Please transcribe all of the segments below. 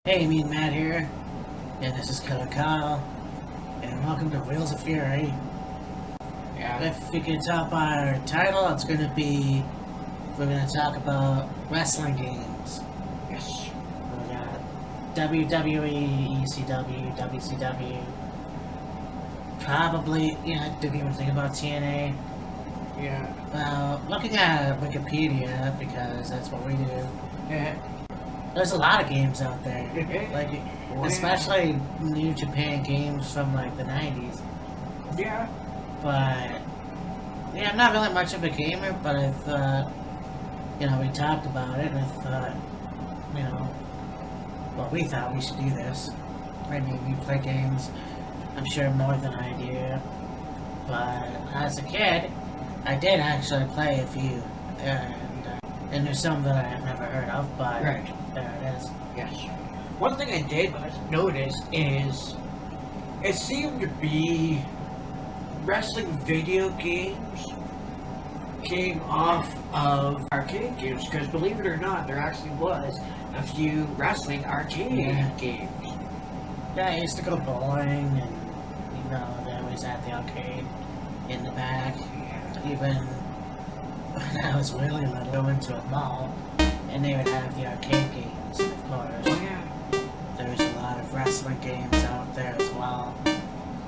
Hey, me and Matt here, and this is Killer Kyle, and welcome to Wheels of Fury. If you can tell by our title, it's going to be, we're going to talk about wrestling games. Yes. We got WWE, ECW, WCW, probably, didn't even think about TNA. Yeah. Well, looking at Wikipedia, because that's what we do, Yeah. there's a lot of games out there, like Wow. especially New Japan games from like the 90s. Yeah. But yeah, I'm not really much of a gamer, but I thought, we talked about it, and I thought, well, we thought we should do this. I mean, you play games, I'm sure more than I do, but as a kid, I did actually play a few, and there's some that I've never heard of, but Right. there it is. Yes. One thing I did notice is it seemed to be wrestling video games came off of arcade games, because believe it or not, there actually was a few wrestling arcade games. Yeah, I used to go bowling, and they always had the arcade in the back. Even when I was really little, I went to a mall, and they would have the arcade games, and of course, Oh yeah. there's a lot of wrestling games out there as well.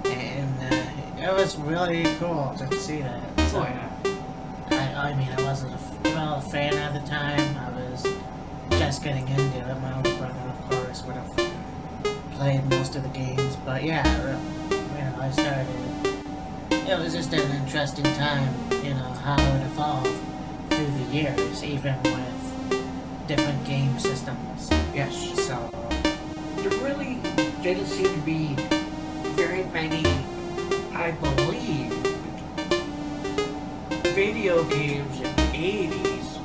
And it was really cool to see that. So, Oh yeah. I mean, I wasn't a fan at the time. I was just getting into it. My older brother, of course, would have played most of the games. But yeah, I started. It was just an interesting time, how it evolved through the years, even with different game systems. Yes. So, There really didn't seem to be very many, I believe, video games in the 80s.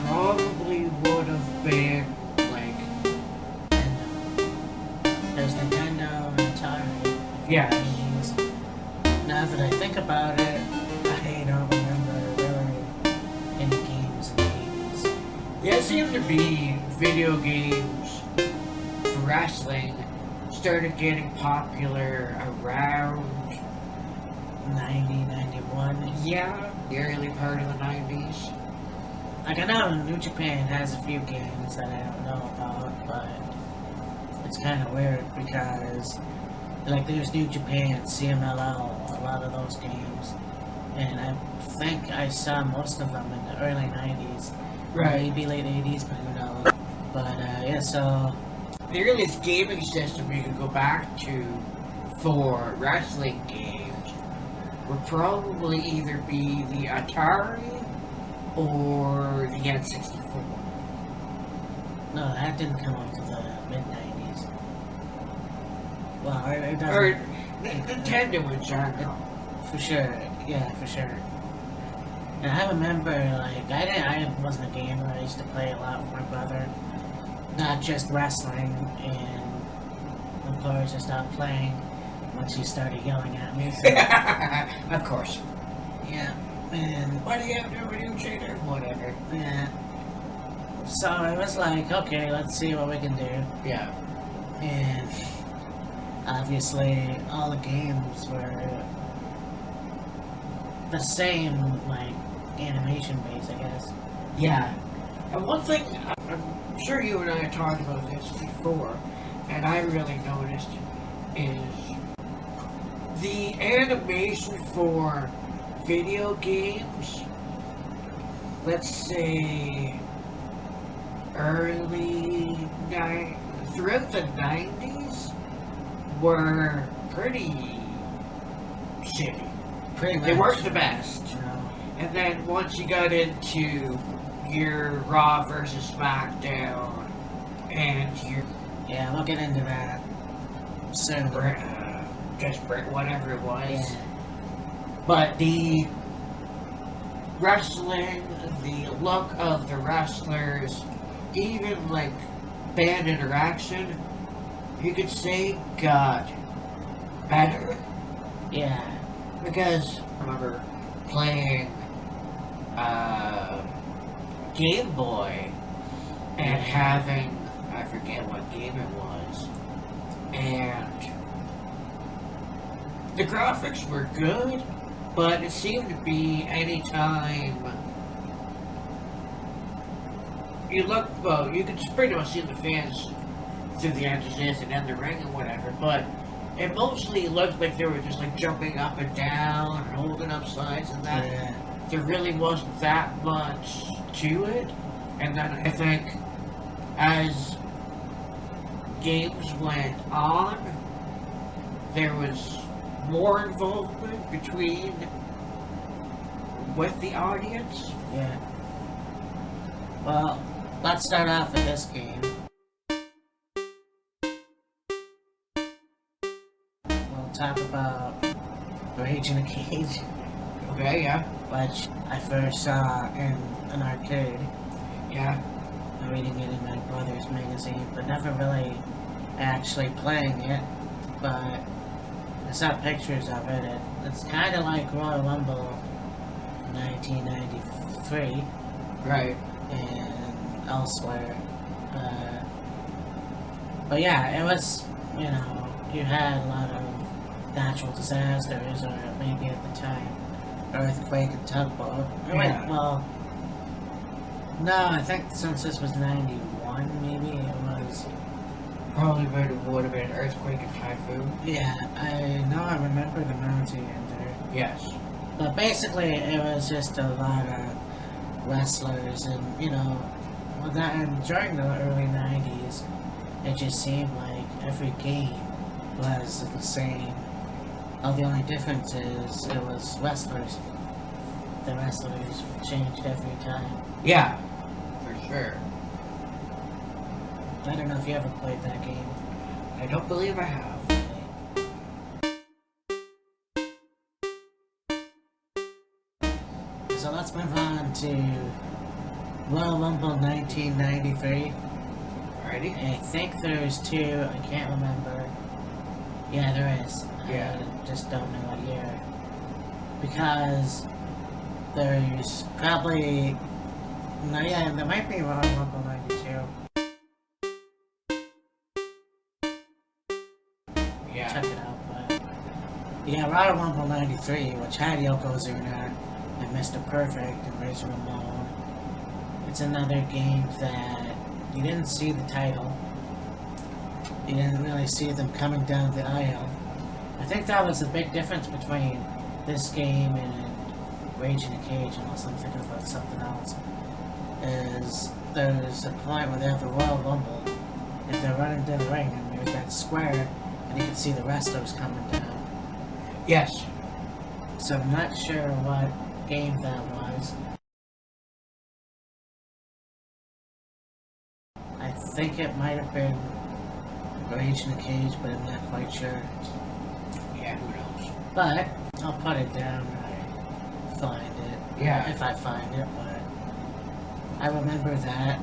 Probably would have been like, there's Nintendo and Atari. yeah, Games. Now that I think about it, I don't remember really any games in the 80s. yeah, it seemed to be video games for wrestling started getting popular around, 90, 91. the early part of the 90s. Like, I know New Japan has a few games that I don't know about, but it's kind of weird because, like, there's New Japan, CMLL, a lot of those games, and I think I saw most of them in the early 90s, Right. maybe late 80s, but who knows. But, yeah, so, The earliest gaming system you could go back to for wrestling games would probably either be the Atari or the N64. no, that didn't come out to the mid-90s. Well, it doesn't. Or Nintendo in general. For sure, yeah, for sure. And I remember, like, I wasn't a gamer. I used to play a lot with my brother, not just wrestling. And of course, I stopped playing once he started yelling at me. So, Of course. yeah, and Why do you have to video cheater? Whatever. yeah. So I was like, okay, let's see what we can do. Yeah. And obviously, all the games were the same, like, animation base, I guess. Yeah. And one thing, I'm sure you and I have talked about this before, and I really noticed, is the animation for video games, let's say, throughout the 90s, were pretty shitty. Pretty much. They weren't the best. And then once you got into your Raw versus SmackDown and your Yeah, we'll get into that soon. Desperate, whatever it was, Yeah. but the wrestling, the look of the wrestlers, even like fan interaction, you could say got better. Yeah. Because I remember playing Game Boy and having, I forget what game it was, and the graphics were good, but it seemed to be any time you look, well, you could pretty much see the fans through the entrances and in the ring and whatever, but it mostly looked like they were just like jumping up and down and holding up sides and that. Yeah. There really wasn't that much to it. And then I think as games went on, there was more involvement with the audience. Yeah. Well, let's start off with this game. We'll talk about Rage in a Cage, Okay, yeah. which I first saw in an arcade, Yeah. reading it in my brother's magazine, but never really actually playing it. But I saw pictures of it, and it's kind of like Royal Rumble 1993 Right. and elsewhere. But yeah, it was, you had a lot of natural disasters, or maybe at the time, earthquake and tugboat. Yeah. Well, no, I think since this was 91, maybe it was. Probably would have been earthquake and typhoon. Yeah, I know I remember the mountain there. Yes. But basically, it was just a lot of wrestlers, and and during the early 90s, it just seemed like every game was the same. All the only difference is it was wrestlers. The wrestlers changed every time. Yeah. For sure. I don't know if you ever played that game. I don't believe I have. So let's move on to Royal Rumble 1993. Alrighty. I think there's two, I can't remember. Yeah, there is. Yeah. I just don't know what year. Because there's probably... No, yeah, there might be Royal Rumble 92. Yeah. Check it out, but... Yeah, Royal Rumble 93, which had Yokozuna and Mr. Perfect and Razor Ramon. It's another game that you didn't see the title. You didn't really see them coming down the aisle. I think that was the big difference between this game and Rage in a Cage, unless I'm thinking about something else. Is there's a point where they have the Royal Rumble, if they're running to the ring, and there's that square, and you can see the wrestlers coming down. Yes. So I'm not sure what game that was. I think it might have been Rage in a Cage, but I'm not quite sure. Yeah, who knows? But I'll put it down when I find it. Yeah. If I find it, but I remember that.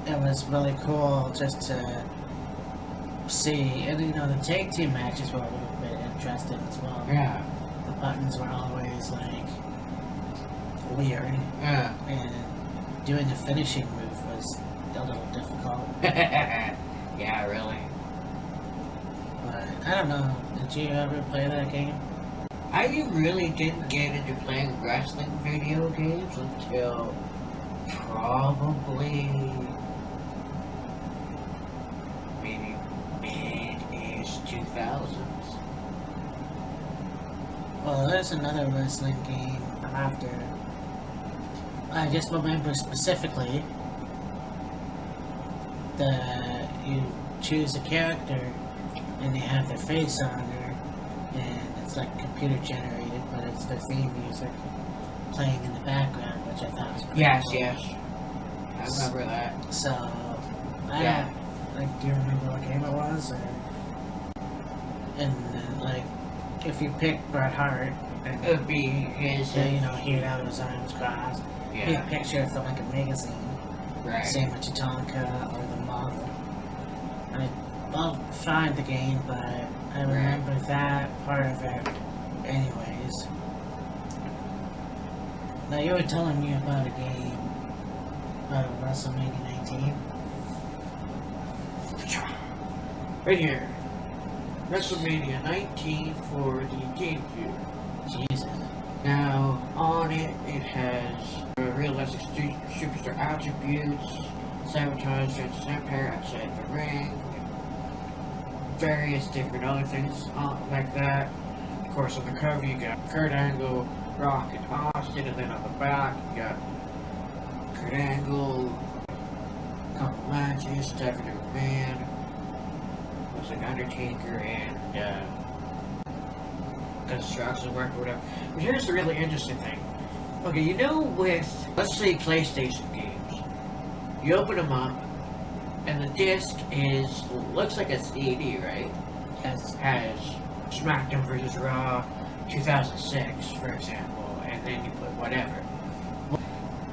It was really cool just to see, and the tag team matches were a little bit interesting as well. Yeah. The buttons were always like weird, Yeah. and doing the finishing move was a little difficult. Yeah, really. But I don't know. Did you ever play that game? I really didn't get into playing wrestling video games until probably maybe mid-ish 2000s. Well, there's another wrestling game after. I just remember specifically that you choose a character and they have their face on there, and it's like computer generated, but it's their theme music playing in the background, which I thought was pretty Yes, cool. yes. I remember that. So, Yeah. do you remember what game it was? Or, and if you pick Bret Hart, It would be his. you know, he'd have his arms crossed. Yeah. Be a picture from like a magazine. Right. Same with Tatanka or the model. I'll find the game, but I remember that part of it anyways. Now you were telling me about a game about WrestleMania 19. Right here. WrestleMania 19 for the GameCube. Jesus. Now, on it, it has realistic superstar attributes, sabotage Justice Empire outside the ring, various different other things like that. Of course, on the cover, you got Kurt Angle, Rock, and Austin, and then on the back, you got Kurt Angle, couple matches, Stephanie McMahon, looks like Undertaker, and construction work or whatever. But here's the really interesting thing. Okay, you know, with, let's say, PlayStation games, you open them up, and the disc looks like a CD, right? Yes. Has SmackDown vs. Raw 2006, for example, and then you put whatever.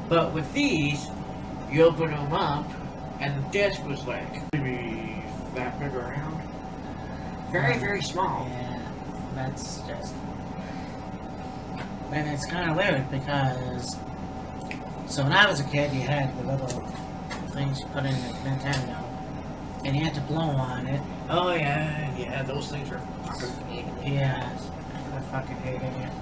But with these, you open them up, and the disc was like, maybe that big around. Very, very small. Yeah, that's just... And it's kind of weird because... So when I was a kid, you had the little things you put in the Nintendo, and you had to blow on it. Oh yeah, those things are fucking Yeah, I fucking hated it.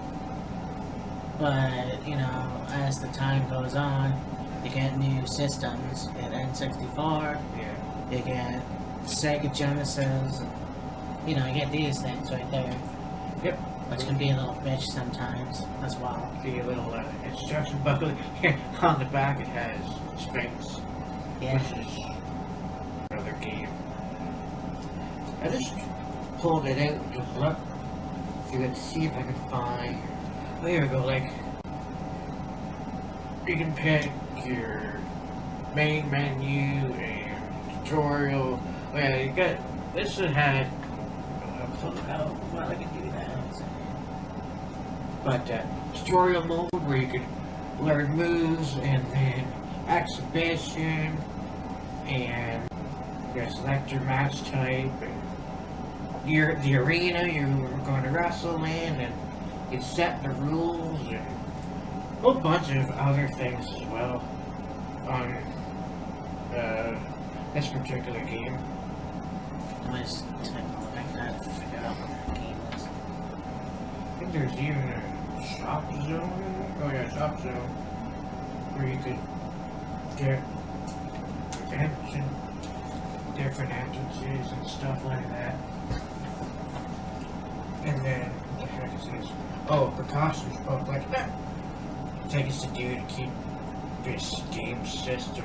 But, you know, as the time goes on, you get new systems. You get N64, Yeah. you get Sega Genesis, and, you know, you get these things right there. Yep. Which can be a little bitch sometimes as well. The little instruction booklet here on the back, it has Sphinx, Yeah. which is another game. I just pulled it out to look. You can see if I can find. Oh, here we go. Like, you can pick your main menu and tutorial. Oh, yeah, you got this. One had. I'll pull it out while I can do that. But tutorial mode where you can learn moves, and then exhibition, and you select your match type, and the arena you're going to wrestle in, and you set the rules, and a whole bunch of other things as well on this particular game. I'm just take a look at that to figure out what that game is. I think there's even a shop zone. Oh yeah, shop zone where you could get different entrances and stuff like that. And then what the heck is this? Oh, precautions book like that. Things to do to keep this game system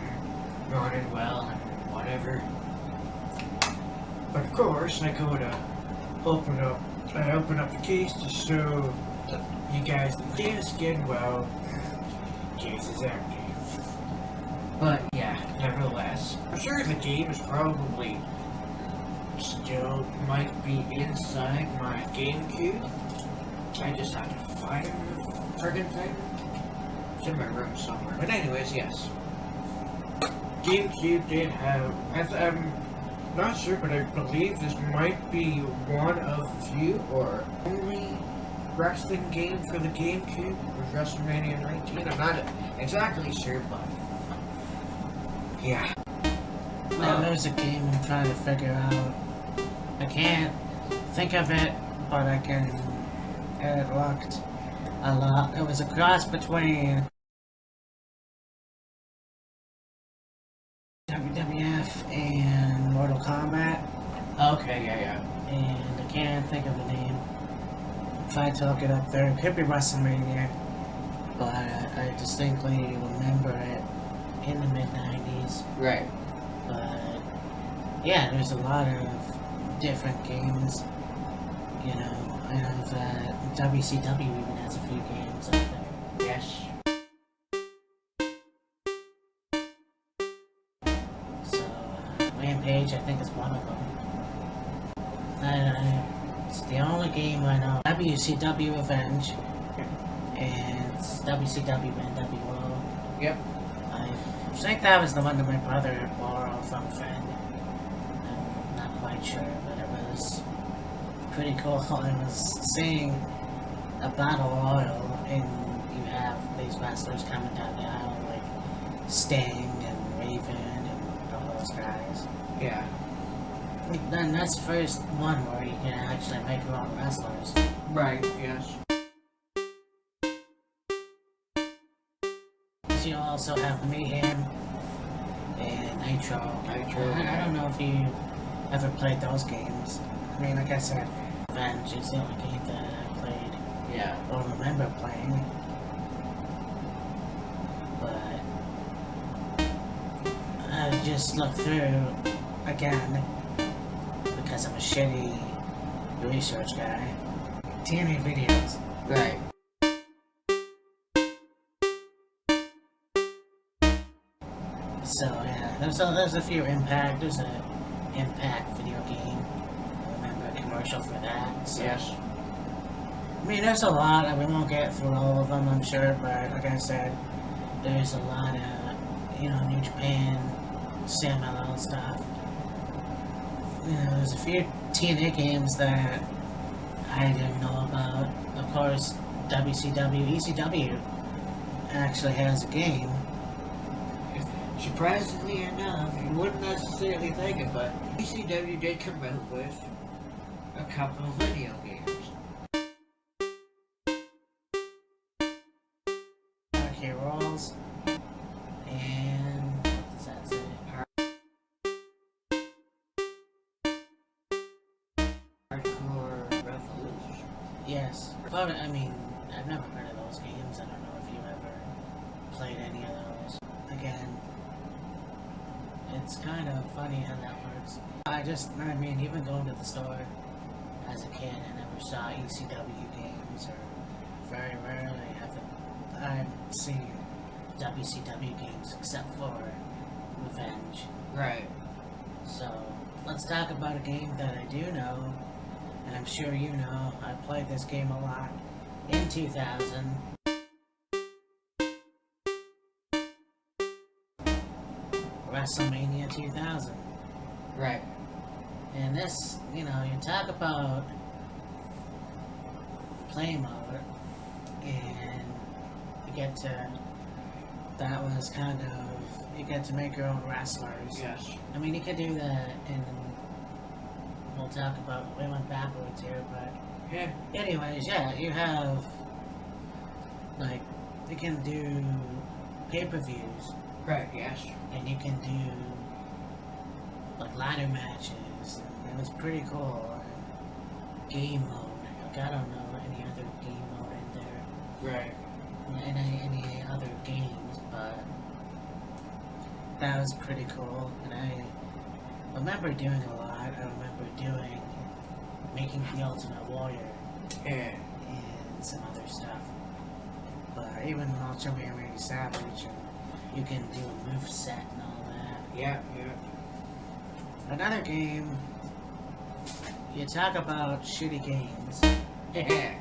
running well and whatever. But of course, I go to open up the case to show you guys the disc, and well, case is empty. But yeah, nevertheless, I'm sure the game is probably still might be inside my GameCube. I just have to find the friggin' thing. It's in my room somewhere. But anyways, yes. GameCube did have, I'm not sure, but I believe this might be one of few or only wrestling game for the GameCube with WrestleMania 19. I'm not exactly sure, but yeah. Well, there's a game I'm trying to figure out. I can't think of it, but I can get it looked a lot. It was a cross between WWF and Mortal Kombat, Okay, yeah. and I can't think of the name. Tried to look it up there. It could be WrestleMania, but I distinctly remember it in the mid-90s. Right. But yeah, there's a lot of different games. You know, I know that WCW even has a few games out there. Yes. So, Rampage, I think, is one of them. It's the only game I know, WCW Revenge, and WCW NWO. Yep. I think that was the one that my brother borrowed from a friend. I'm not quite sure, but it was pretty cool. I was seeing a battle royal, and you have these wrestlers coming down the aisle, like Sting and Raven and all those guys. Yeah. Then that's the first one where you can actually make your own wrestlers. Right, yes. You also have Mayhem and Nitro. Nitro. I don't know if you ever played those games. I mean, like I said, Revenge is the only game that I played Yeah. or remember playing. But I just looked through again because I'm a shitty research guy. TNA videos. Right. So yeah, there's a few Impact. There's a Impact video game. I remember a commercial for that. So. Yes. I mean, there's a lot. We won't get through all of them, I'm sure. But like I said, there's a lot of New Japan, CMLL stuff. There's a few TNA games that I didn't know about. Of course, WCW, ECW actually has a game. Surprisingly enough, you wouldn't necessarily think it, but ECW did come out with a couple of video games. REUPLOAD, and what does that say? Hardcore Revolution. Yes. But, I mean, I've never heard of those games. I don't know if you ever played any of those. Again, it's kind of funny how that works. I mean, even going to the store as a kid, I never saw ECW games, or very rarely I've seen WCW games except for Revenge. Right. So, let's talk about a game that I do know, and I'm sure you know. I played this game a lot in 2000. WrestleMania 2000. Right. And this, you talk about play mode, and you get to, that was kind of, you get to make your own wrestlers. Yes. I mean, you could do that, and we'll talk about, we went backwards here, but Yeah. anyways, yeah, you have, like, you can do pay-per-views, Right, yes. and you can do, like, ladder matches, and it was pretty cool. Game mode, like, I don't know any other game mode in there, Right. any other games, but that was pretty cool, and I remember doing a lot. I remember making the Ultimate Warrior, Yeah. and some other stuff, but even Ultimate Randy Savage, and you can do a move set and all that. Yeah, yeah. Another game, you talk about shitty games. Yeah.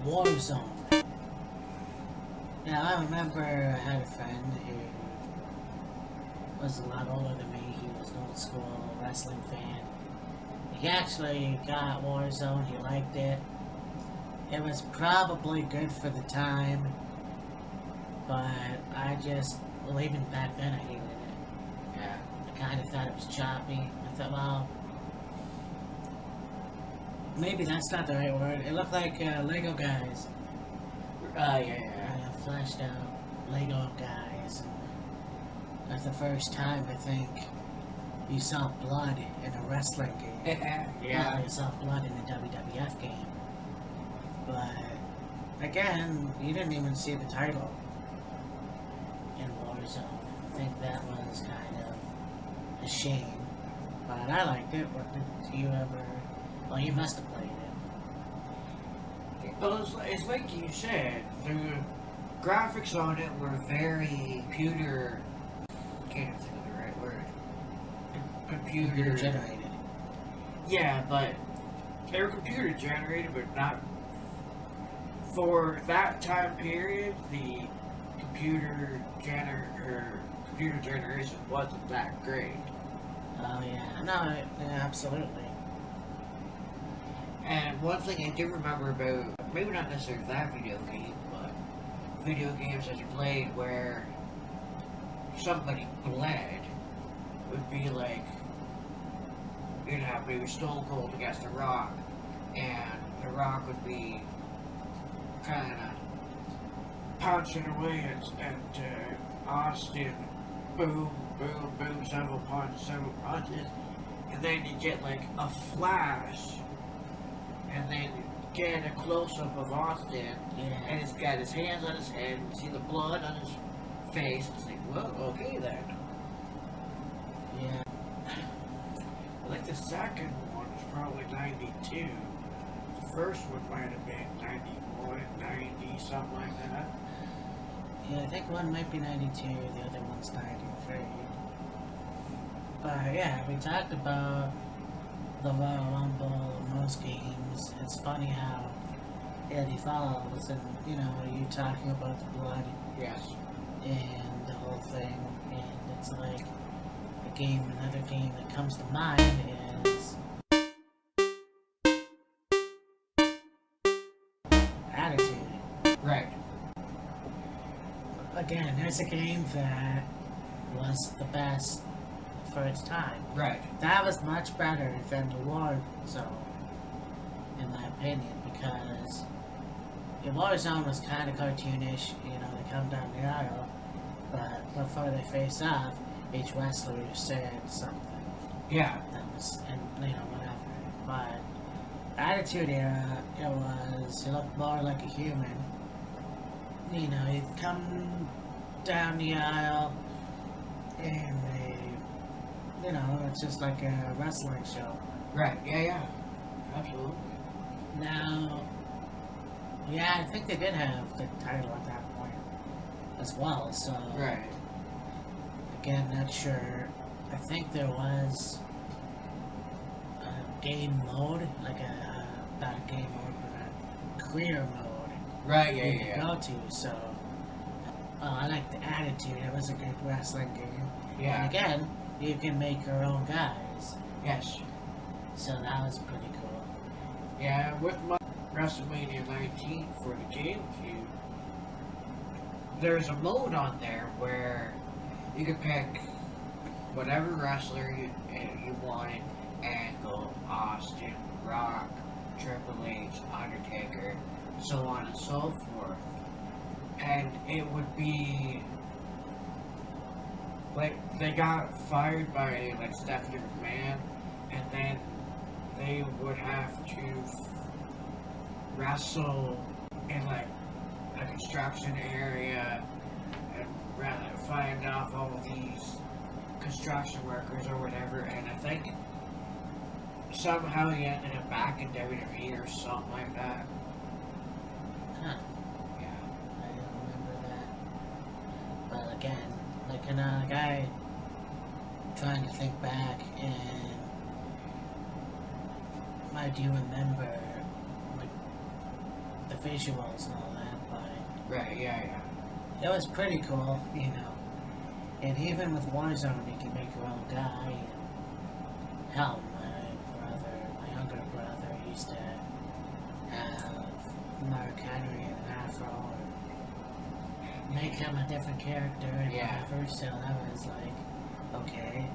Warzone. Now, I remember I had a friend who was a lot older than me. He was an old school wrestling fan. He actually got Warzone. He liked it. It was probably good for the time, but I just, well, even back then I hated it. Yeah. I kind of thought it was choppy. I thought, well, maybe that's not the right word. It looked like Lego guys. Yeah. Flashed out Lego guys. That's the first time I think you saw blood in a wrestling game. Yeah. You saw blood in a WWF game. But again, you didn't even see the title in Warzone. I think that was kind of a shame. But I liked it. What did you ever? Well, you must have played it. Well, it's like you said, the graphics on it were very computer, can't think of the right word, Computer generated. Yeah, but they were computer generated, but not for that time period. The computer generation wasn't that great. Oh yeah, no, yeah, absolutely. And one thing I do remember about, maybe not necessarily that video game, but video games that you played where somebody bled would be like, you'd have maybe Stone Cold against The Rock, and The Rock would be kind of punching away at Austin, boom, boom, boom, several punches, and then you get like a flash, and then get a close-up of Austin, and he's got his hands on his head, and you see the blood on his face, it's like, well, okay then. Yeah. Like the second one was probably 92. The first one might have been 91, 90, something like that. Yeah, I think one might be 92, the other one's 93. But yeah, we talked about the Royal Rumble in most games. It's funny how it evolves, and you know, you talking about the blood Yes. and the whole thing, and it's like another game that comes to mind is Attitude. Right. Again, there's a game that was the best for its time. Right. That was much better than the Warzone, in my opinion, because the Warzone was kind of cartoonish. You know, they come down the aisle, but before they face off, each wrestler said something. Yeah. That was, and you know, whatever. But Attitude Era, it was, you looked more like a human. You know, you'd come down the aisle, and they, you know, it's just like a wrestling show. Right. Yeah. Absolutely. Now, yeah, I think they did have the title at that point as well, so. Right. Again, not sure. I think there was a game mode, like not a game mode, but a career mode. Right. You could go to, so. I like the Attitude. It was a good wrestling game. Yeah. And again, you can make your own guys. Yes. So that was pretty cool. Yeah. With my WrestleMania 19 for the GameCube, there's a mode on there where you could pick whatever wrestler you wanted and go Austin, Rock, Triple H, Undertaker, so on and so forth. And it would be like they got fired by like Stephanie McMahon, and then they would have to wrestle in like a construction area and find off all of these construction workers or whatever, and I think somehow he ended up back in WWE or something like that. Huh. Yeah. I don't remember that. But again, like I trying to think back, and I do remember like the visuals and all that, but Right, yeah. it was pretty cool, you know. And even with Warzone, you can make your own guy. And hell, my younger brother used to have Mark Henry and an afro, and make him a different character and Yeah. whatever. So that was like, okay.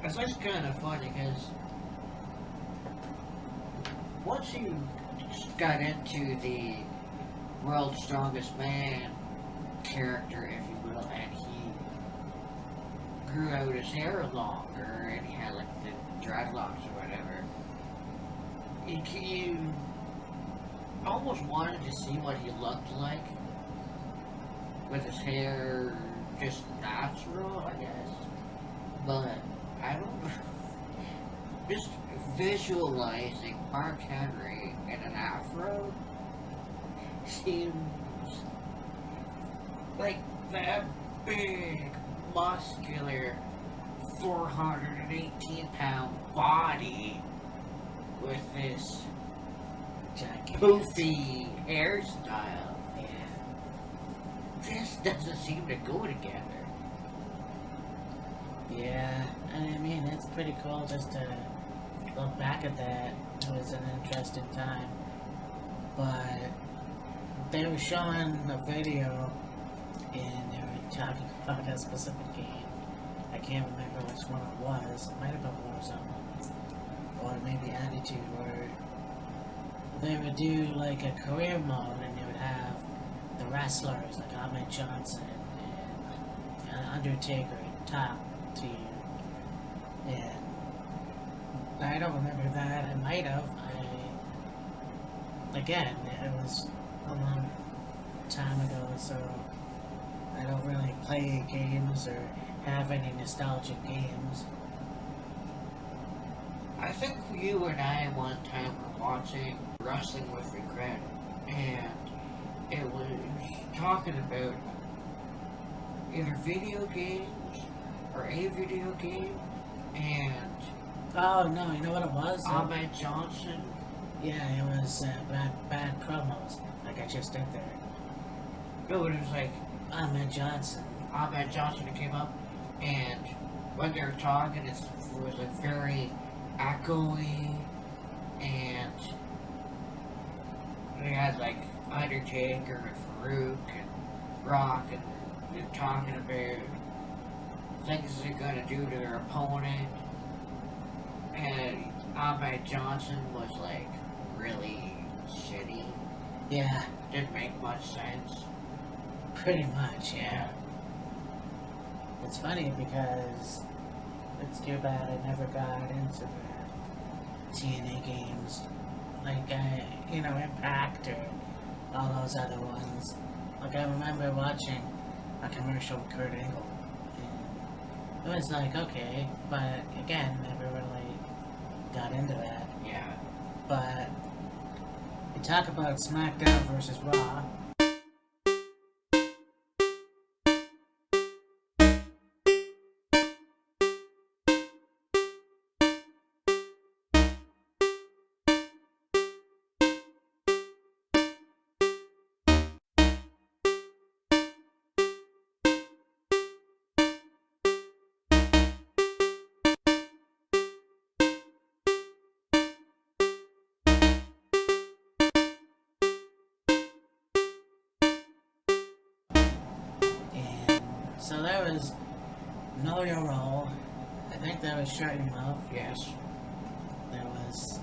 It's just kind of funny because once you got into the World's Strongest Man character, if you will, and he grew out his hair longer and he had like the dreadlocks or whatever, you almost wanted to see what he looked like with his hair just natural, I guess. But I don't know. Just visualizing Mark Henry in an afro seems like that big muscular 418-pound body with this Gigantic. poofy hairstyle. Yeah. Just doesn't seem to go together. Yeah, I mean, it's pretty cool just to look back at that. It was an interesting time. But they were showing a video and they were talking about a specific game. I can't remember which one it was. It might have been Warzone. Or maybe Attitude, where they would do like a career mode and they would have the wrestlers like Ahmed Johnson and Undertaker talk to you. And I don't remember that. I might have. Again, it was a long time ago, so I don't really play games or have any nostalgic games. I think you and I one time were watching Wrestling with Regret, and it was talking about either video games or a video game, and Oh no, you know what it was? Ahmed Johnson. Yeah, it was bad promos, like I just did there. No, it was like Ahmed Johnson. Ahmed Johnson that came up, and when they were talking, it was like very echoey, and they had like Undertaker and Farouk and Rock, and they're talking about things they're gonna do to their opponent, and Ahmed Johnson was like really shitty. Yeah, Didn't make much sense. pretty much, yeah. It's funny because it's too bad I never got into the TNA games. Like, Impact or all those other ones. Like, I remember watching a commercial with Kurt Angle. And it was like, okay, but again, never really got into that. Yeah. But you talk about SmackDown versus Raw. And so that was Know Your Role. I think that was Shut Your Mouth. Yes. There was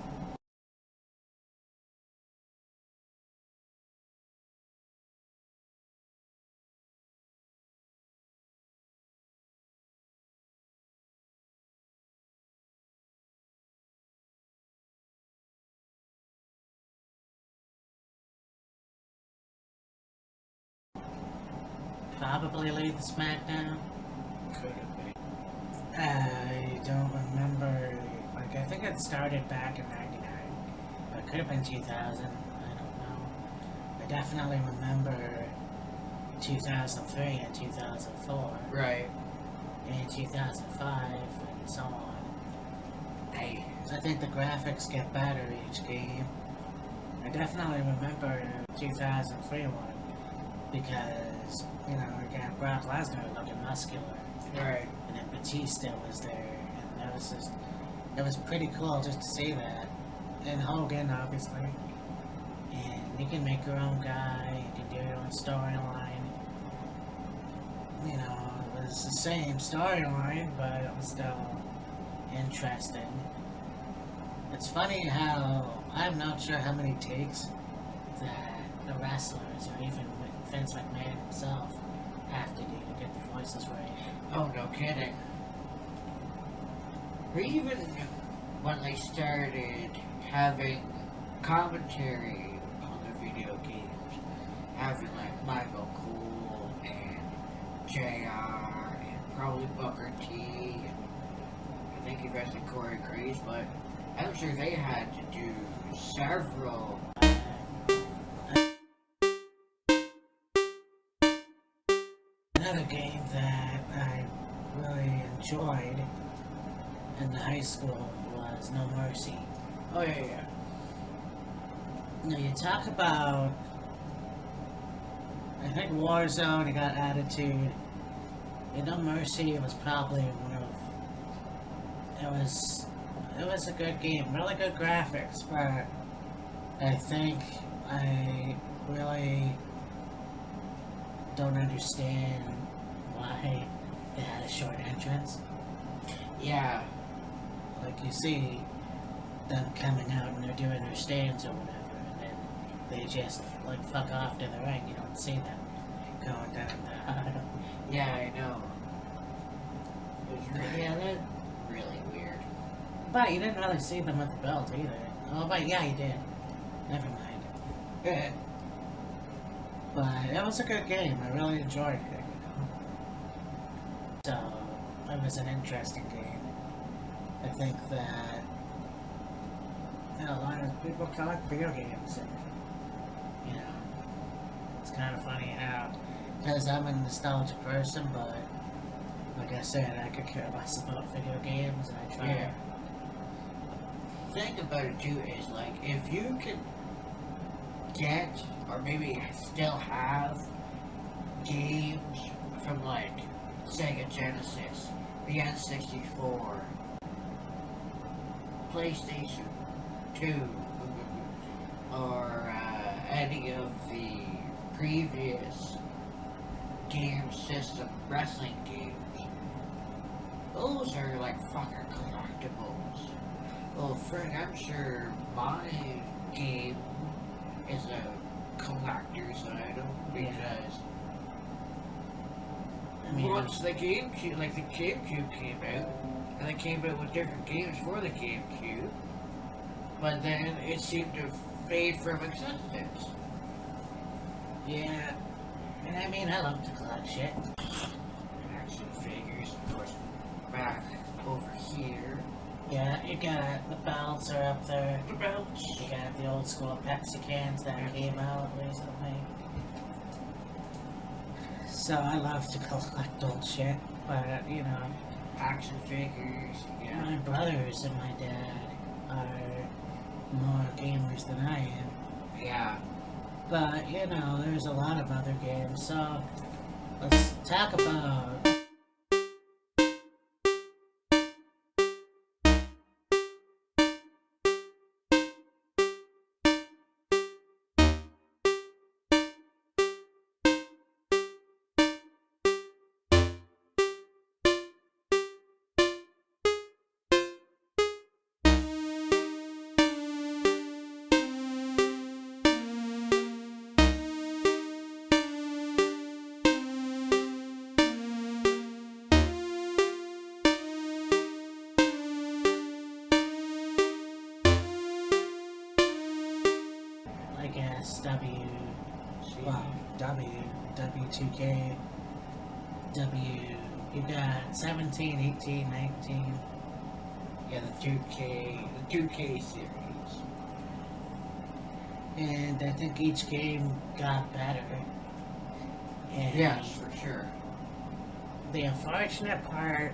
probably Lead the SmackDown. Could have been. I don't remember. Like, I think it started back in '99. It could have been 2000. I don't know. I definitely remember 2003 and 2004 Right. and 2005 and so on. I think the graphics get better each game. I definitely remember 2003 one because, again, Brock Lesnar looking muscular. Right. And then Batista was there, and it was pretty cool just to see that. And Hogan, obviously. And you can make your own guy, you can do your own storyline. It was the same storyline, but it was still interesting. It's funny how, I'm not sure how many takes that the wrestlers, or even Vince McMahon himself, have to do to get the voices right. Oh, no kidding. Or even when they started having commentary on the video games, having like Michael Cole and JR and probably Booker T, and I think he rested Corey Graves, but I'm sure they had to do several. Another game that I really enjoyed in the high school was No Mercy. Oh yeah. Now you talk about, I think Warzone, you got Attitude. You know, Mercy was probably one of, it was a good game, really good graphics, but I think I really don't understand why they had a short entrance. Yeah. Like you see them coming out and they're doing their stands or whatever, and then they just like fuck off to the ring. You don't see them going down the aisle. Yeah, I know. Yeah, that's really weird. But you didn't really see them with the belt either. Oh, but yeah, you did. Never mind. Yeah. But it was a good game. I really enjoyed it. So it was an interesting game. I think that a lot of people collect video games, and it's kind of funny how, because I'm a nostalgia person, but like I said, I could care less about video games, and I try. Yeah. The thing about it too is, like, if you can get, or maybe still have, games from, like, Sega Genesis, the N64, PlayStation 2, or any of the previous game system wrestling games, those are like fucking collectibles. Well, friend, I'm sure my game is a collector's item because once the GameCube, like the GameCube came out, and they came out with different games for the GameCube, but then it seemed to fade from existence. Yeah, and I mean, I love to collect shit. Action figures, of course, back over here. Yeah, you got the belts are up there. The belts. You got the old school Pepsi cans that came out recently. So I love to collect old shit, but Action figures, yeah. my brothers and my dad are more gamers than I am. Yeah. But there's a lot of other games, so let's talk about W2K, you got 17, 18, 19. Yeah, the 2K series. And I think each game got better. And yes, for sure. The unfortunate part,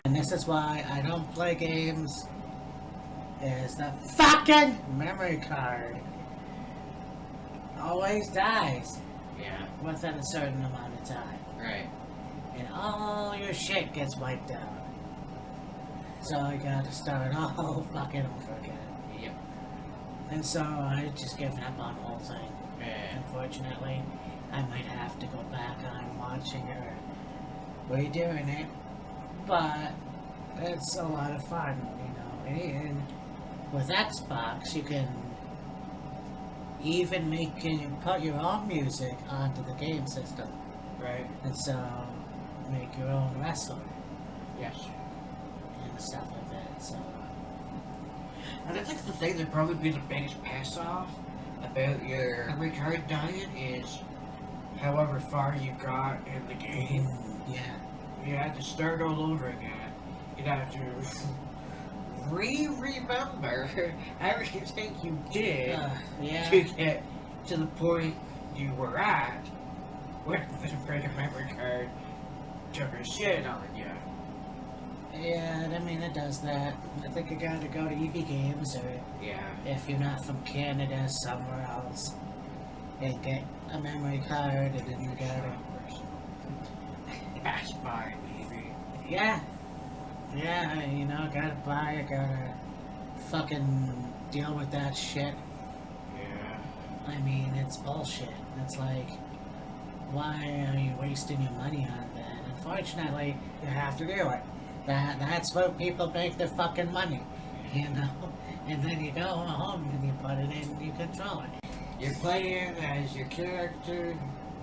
and this is why I don't play games, is the fucking memory card always dies. Yeah. Within a certain amount of time. Right. And all your shit gets wiped out. So I gotta start all fucking over again. Yep. And so I just given up on the whole thing. Yeah. Unfortunately, I might have to go back on watching it or redoing it. But it's a lot of fun, And with Xbox, you can even put your own music onto the game system. Right. And so make your own wrestler. Yes. And stuff like that. So And I think the thing that probably be the biggest pass off about your memory card dying is however far you got in the game. yeah. You had to start all over again. You'd have to remember everything you did yeah. to get to the point you were at with the freaking memory card took a shit on you. Yeah, I mean, it does that. I think you gotta go to EB Games, or Yeah. if you're not from Canada, somewhere else, and get a memory card, and then you gotta... Pass by, baby. Yeah. Yeah, you know, gotta buy it, gotta fucking deal with that shit. Yeah. I mean, it's bullshit. It's like, why are you wasting your money on that? Unfortunately, you have to do it. That's where people make their fucking money, you know? And then you go home and you put it in and you control it. You're playing as your character,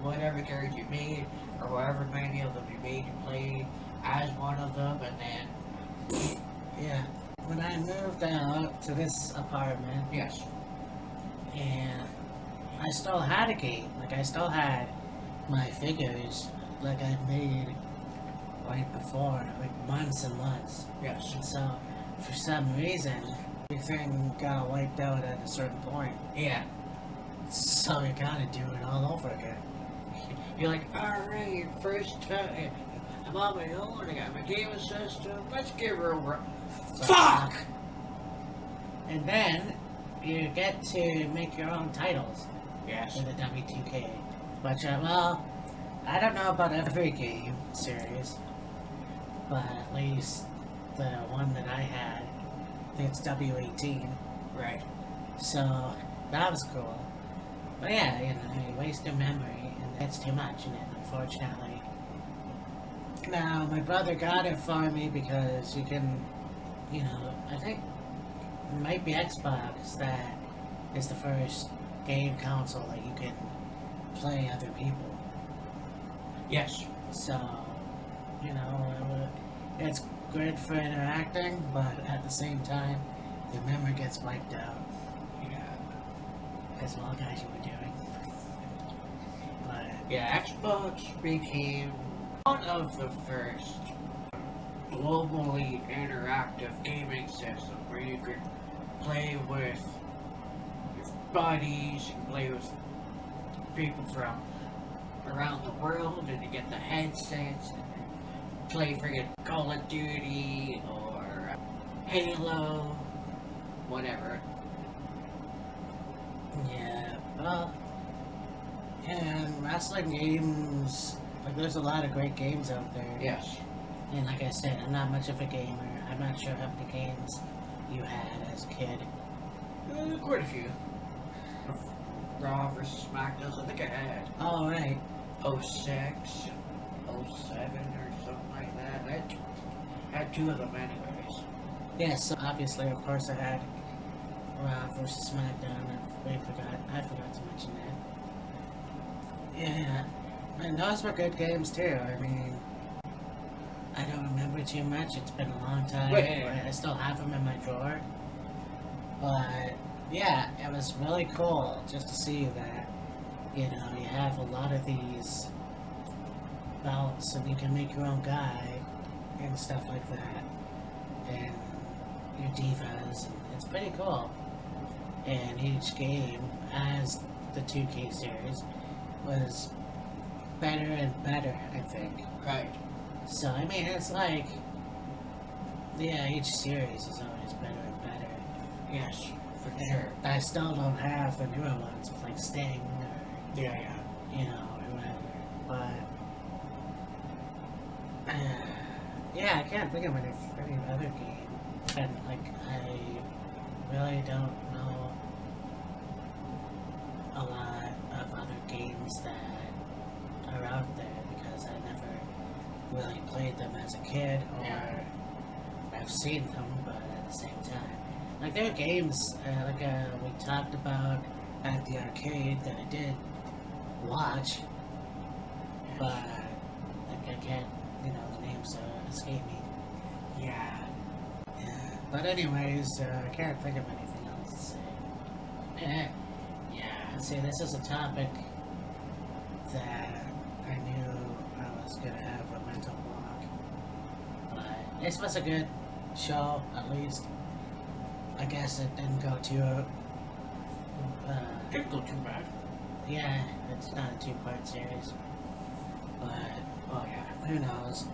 whatever character you made, or however many of them you made, you play as one of them, and then... Yeah. When I moved out to this apartment, Yes. and I still had a game. Like, I still had my figures, like I made right before, like months and months. Yes. And so, for some reason, everything got wiped out at a certain point. Yeah. So you gotta do it all over again. You're like, alright, first time. I'm on my own, I got my gaming system, let's give her a Fuck! And then, you get to make your own titles Yes. in the W2K. Which, well, I don't know about every game series, but at least the one that I had, I think it's W18. Right. So, that was cool. But yeah, you know, you waste your memory, and that's too much in it, unfortunately. Now, my brother got it for me because you can, you know, I think it might be Xbox that is the first game console that you can play other people. Yes. So, you know, it's good for interacting, but at the same time, the memory gets wiped out. Yeah. As well, guys, you were doing. But Yeah, Xbox became one of the first globally interactive gaming systems where you could play with your buddies, you can play with people from around the world, and you get the headsets and play friggin' Call of Duty or Halo, whatever. yeah, well, and wrestling games, like, there's a lot of great games out there. Yes. And like I said, I'm not much of a gamer. I'm not sure how many games you had as a kid. Quite a few. Raw versus SmackDown, I think I had Oh, right. 06, 07 or something like that. I had two of them anyways. Yes, so obviously, of course, I had Raw versus SmackDown. I forgot to mention that. Yeah, and those were good games too. I mean, I don't remember too much. It's been a long time. Right. I still have them in my drawer. But yeah, it was really cool just to see that, you know, you have a lot of these belts and you can make your own guy and stuff like that. And your divas. And it's pretty cool. And each game, as the 2K series, was better and better, I think. Right. So, I mean, it's like, yeah, each series is always better and better. Yes, for And sure. I still don't have the newer ones, like Sting, or, Yeah. you know, or whatever. But, yeah, I can't think of any other game. And, like, I really don't know a lot of other games that are out there because I never really played them as a kid, or Yeah. I've seen them, but at the same time. Like, there are games, we talked about at the arcade that I did watch, but like, I can't, you know, the names escape me. Yeah. Yeah. But anyways, I can't think of anything else to say. Yeah, see, this is a topic that I knew I was gonna have a mental block. But this was a good show, at least. I guess it didn't go too, Didn't go too bad. yeah, it's not a two-part series. But Oh yeah. Who knows?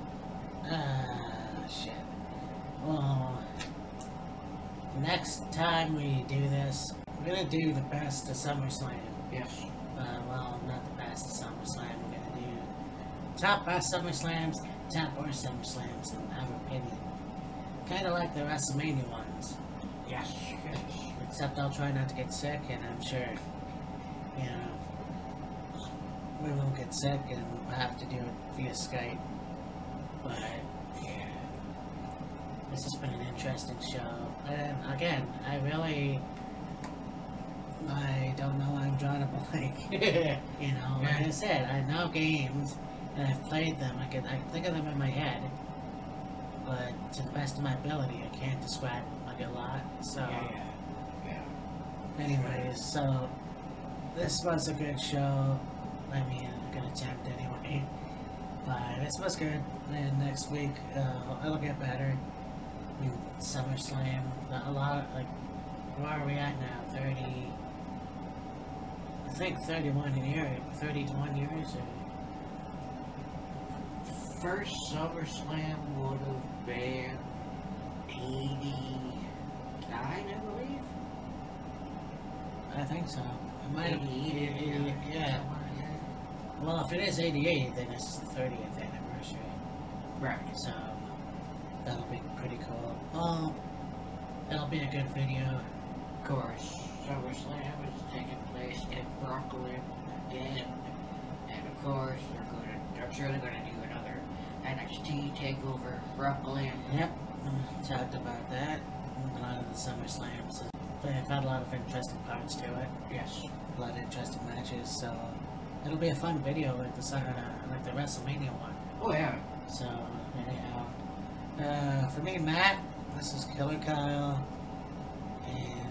Shit. Well, next time we do this, we're gonna do the best of SummerSlam. Yes. Well, not the best of SummerSlam. We're gonna do top best SummerSlams, top worst SummerSlams, in our opinion. Kind of like the WrestleMania ones. Yes. Yes. Except I'll try not to get sick, and I'm sure, you know, we won't get sick, and we'll have to do it via Skype. But yeah, this has been an interesting show. And again, I don't know why I'm drawing a blank. You know, like I said, I know games, and I've played them. I can think of them in my head, but to the best of my ability, I can't describe them like a lot. So. Yeah. Anyways, so this was a good show. I mean, a good attempt anyway. But this was good. And next week, it'll get better. I mean, SummerSlam, a lot of, like, where are we at now? 30, I think 31 years, 31 years? Or? First SummerSlam would have been 89, I believe. I think so. It might have been, yeah. Yeah. Well, if it is 88, then it's the 30th anniversary. Right. So, that'll be pretty cool. Well, it'll be a good video. Of course, SummerSlam is taking place in Brooklyn again. And of course, I'm sure they're going to do another NXT TakeOver Brooklyn. Yep, talked about that. A lot of the SummerSlams. They've had a lot of interesting parts to it. Yes. A lot of interesting matches, so it'll be a fun video like the WrestleMania one. Oh yeah. So, anyhow. For me, Matt, this is Killer Kyle. And